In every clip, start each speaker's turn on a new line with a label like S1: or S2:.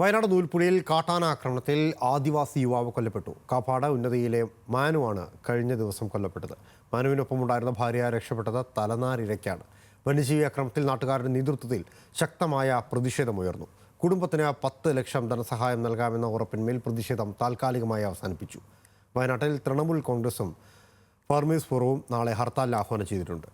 S1: വയനാട് നൂൽപ്പുഴയിൽ കാട്ടാന ആക്രമണത്തിൽ ആദിവാസി യുവാവ് കൊല്ലപ്പെട്ടു. കാപ്പാട് ഉന്നതിയിലെ മാനുവാണ് കഴിഞ്ഞ ദിവസം കൊല്ലപ്പെട്ടത്. മാനുവിനൊപ്പമുണ്ടായിരുന്ന ഭാര്യ രക്ഷപ്പെട്ടത് തലനാരിഴയ്ക്കാണ്. വന്യജീവി ആക്രമണത്തിൽ നാട്ടുകാരുടെ നേതൃത്വത്തിൽ ശക്തമായ പ്രതിഷേധമുയർന്നു. കുടുംബത്തിന് 10 ലക്ഷം ധനസഹായം നൽകാമെന്ന ഉറപ്പിന്മേൽ പ്രതിഷേധം താൽക്കാലികമായി അവസാനിപ്പിച്ചു. വയനാട്ടിൽ തൃണമൂൽ കോൺഗ്രസും ഫാർമേഴ്സ് ഫോറവും നാളെ ഹർത്താലിന് ആഹ്വാനം ചെയ്തിട്ടുണ്ട്.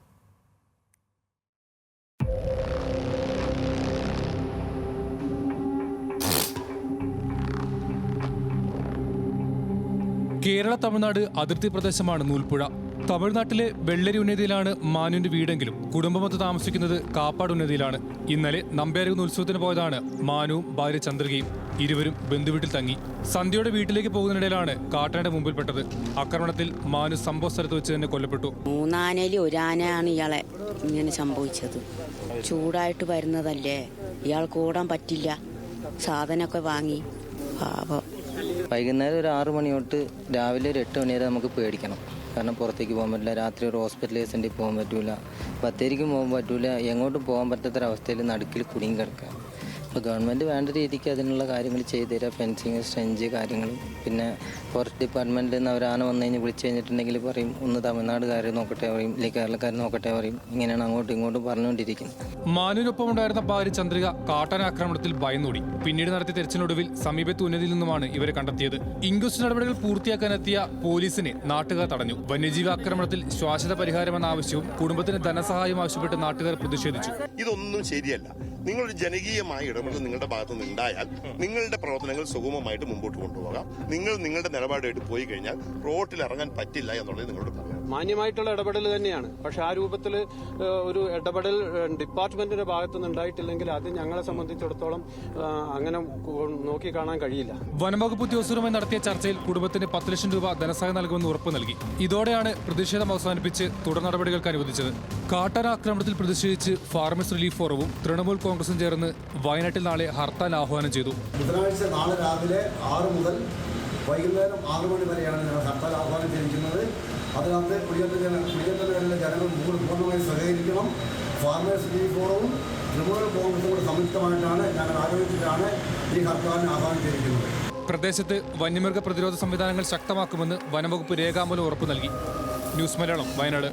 S2: കേരള തമിഴ്നാട് അതിർത്തി പ്രദേശമാണ് നൂൽപ്പുഴ. തമിഴ്നാട്ടിലെ വെള്ളരി ഉന്നതിയിലാണ് മാനുവിന്റെ വീടെങ്കിലും കുടുംബമൊത്ത് താമസിക്കുന്നത് കാപ്പാട് ഉന്നതിയിലാണ്. ഇന്നലെ നമ്പ്യാരകുന്ന് ഉത്സവത്തിന് പോയതാണ് മാനുവും ഭാര്യ ചന്ദ്രികയും. ഇരുവരും ബന്ധുവീട്ടിൽ തങ്ങി. സന്ധ്യയുടെ വീട്ടിലേക്ക് പോകുന്നതിനിടയിലാണ് കാട്ടാനയുടെ മുമ്പിൽപ്പെട്ടത്. ആക്രമണത്തിൽ മാനു സംഭവ സ്ഥലത്ത് വെച്ച് തന്നെ കൊല്ലപ്പെട്ടു.
S3: 3 ആനയിൽ 1 ആനയാണ് ഇയാളെ ഇങ്ങനെ സംഭവിച്ചത്. ചൂടായിട്ട് വരുന്നതല്ലേ, ഇയാൾക്ക് ഓടാൻ പറ്റില്ല. സാധനമൊക്കെ വാങ്ങി പാപം.
S4: വൈകുന്നേരം ഒരു 6 മണി തൊട്ട് രാവിലെ ഒരു 8 മണി വരെ നമുക്ക് പേടിക്കണം. കാരണം പുറത്തേക്ക് പോകാൻ പറ്റില്ല, രാത്രി ഒരു ഹോസ്പിറ്റൽ കേസിൻ്റെ പോകാൻ പറ്റില്ല, ബത്തേരിക്കും പോകാൻ പറ്റില്ല, എങ്ങോട്ടും പോകാൻ പറ്റാത്തൊരവസ്ഥയിൽ നടുക്കിൽ കുടുങ്ങി കിടക്കുക. അപ്പോൾ ഗവൺമെൻറ് വേണ്ട രീതിക്ക് അതിനുള്ള കാര്യങ്ങൾ ചെയ്തു തരിക. ഫെൻസിങ്, സ്ട്രെഞ്ച് കാര്യങ്ങൾ. പിന്നെ ഫോറസ്റ്റ് ഡിപ്പാർട്ട്മെൻറ്റിൽ നിന്ന് അവർ ആന വന്നു കഴിഞ്ഞ് വിളിച്ചു കഴിഞ്ഞിട്ടുണ്ടെങ്കിൽ പറയും ഒന്ന് തമിഴ്നാടുകാരെ നോക്കട്ടെ പറയും, അല്ലെങ്കിൽ കേരളക്കാർ നോക്കട്ടെ പറയും. ഇങ്ങനെയാണ് അങ്ങോട്ടും ഇങ്ങോട്ടും പറഞ്ഞുകൊണ്ടിരിക്കുന്നത്.
S2: മാനുവിനൊപ്പം ഉണ്ടായിരുന്ന ഭാര്യ ചന്ദ്രിക കാട്ടാന ആക്രമണത്തിൽ ഭയന്നോടി. പിന്നീട് നടത്തിയ തെരച്ചിലൊടുവിൽ സമീപത്തെ ഉന്നതിയിൽ നിന്നുമാണ് ഇവരെ കണ്ടെത്തിയത്. ഇൻക്വസ്റ്റ് നടപടികൾ പൂർത്തിയാക്കാനെത്തിയ പോലീസിനെ നാട്ടുകാർ തടഞ്ഞു. വന്യജീവി ആക്രമണത്തിൽ ശാശ്വത പരിഹാരമെന്ന ആവശ്യവും കുടുംബത്തിന് ധനസഹായം ആവശ്യപ്പെട്ട് നാട്ടുകാർ പ്രതിഷേധിച്ചു.
S5: ഇതൊന്നും ശരിയല്ല. നിങ്ങളൊരു ജനകീയമായ ഇടപെടൽ നിങ്ങളുടെ ഭാഗത്തു നിന്ന് ഉണ്ടായാൽ നിങ്ങളുടെ പ്രവർത്തനങ്ങൾ സുഗമമായിട്ട് മുമ്പോട്ട് കൊണ്ടുപോകാം. നിങ്ങൾ നിങ്ങളുടെ നിലപാടായിട്ട് പോയി കഴിഞ്ഞാൽ റോട്ടിൽ ഇറങ്ങാൻ പറ്റില്ല എന്നുള്ളത് നിങ്ങളോട് പറയാം.
S6: മാന്യമായിട്ടുള്ള ഇടപെടൽ തന്നെയാണ്. പക്ഷെ ആ രൂപത്തിൽ ഒരു ഇടപെടൽ ഡിപ്പാർട്ട്മെന്റിന്റെ ഭാഗത്തുനിന്ന് ഉണ്ടായിട്ടില്ലെങ്കിൽ അത് ഞങ്ങളെ സംബന്ധിച്ചിടത്തോളം അങ്ങനെ നോക്കി കാണാൻ കഴിയില്ല.
S2: വനംവകുപ്പ് ഉദ്യോഗസ്ഥരുമായി നടത്തിയ ചർച്ചയിൽ കുടുംബത്തിന് 10 ലക്ഷം രൂപ ധനസഹായം നൽകുമെന്ന് ഉറപ്പ് നൽകി. ഇതോടെയാണ് പ്രതിഷേധം അവസാനിപ്പിച്ച് തുടർ നടപടികൾക്ക് അനുവദിച്ചത്. കാട്ടാന ആക്രമണത്തിൽ പ്രതിഷേധിച്ച് ഫാർമേഴ്സ് റിലീഫ് ഫോറവും തൃണമൂൽ കോൺഗ്രസും ചേർന്ന് വയനാട്ടിൽ നാളെ ഹർത്താൽ ആഹ്വാനം ചെയ്തു.
S7: ബുധനാഴ്ച നാളെ രാവിലെ 6 മുതൽ വൈകുന്നേരം 6 മണി വരെയാണ് ഞങ്ങൾ ഹർത്താൽ ആഹ്വാനം ചെയ്തിരിക്കുന്നത്. അതിനകത്ത് കുടിയേറ്റ ജനങ്ങൾ പൂർണ്ണമായി സഹകരിക്കണം. ഫാർമേഴ്സ് റിലീഫ് ഫോറവും തൃണമൂൽ കോൺഗ്രസും കൂടെ സംയുക്തമായിട്ടാണ് ഞങ്ങൾ ആലോചിച്ചിട്ടാണ് ഈ ഹർത്താലിന് ആഹ്വാനം ചെയ്തിരിക്കുന്നത്.
S2: പ്രദേശത്ത് വന്യമൃഗ പ്രതിരോധ സംവിധാനങ്ങൾ ശക്തമാക്കുമെന്ന് വനംവകുപ്പ് രേഖാമൂലം ഉറപ്പു നൽകി. ന്യൂസ് മലയാളം, വയനാട്.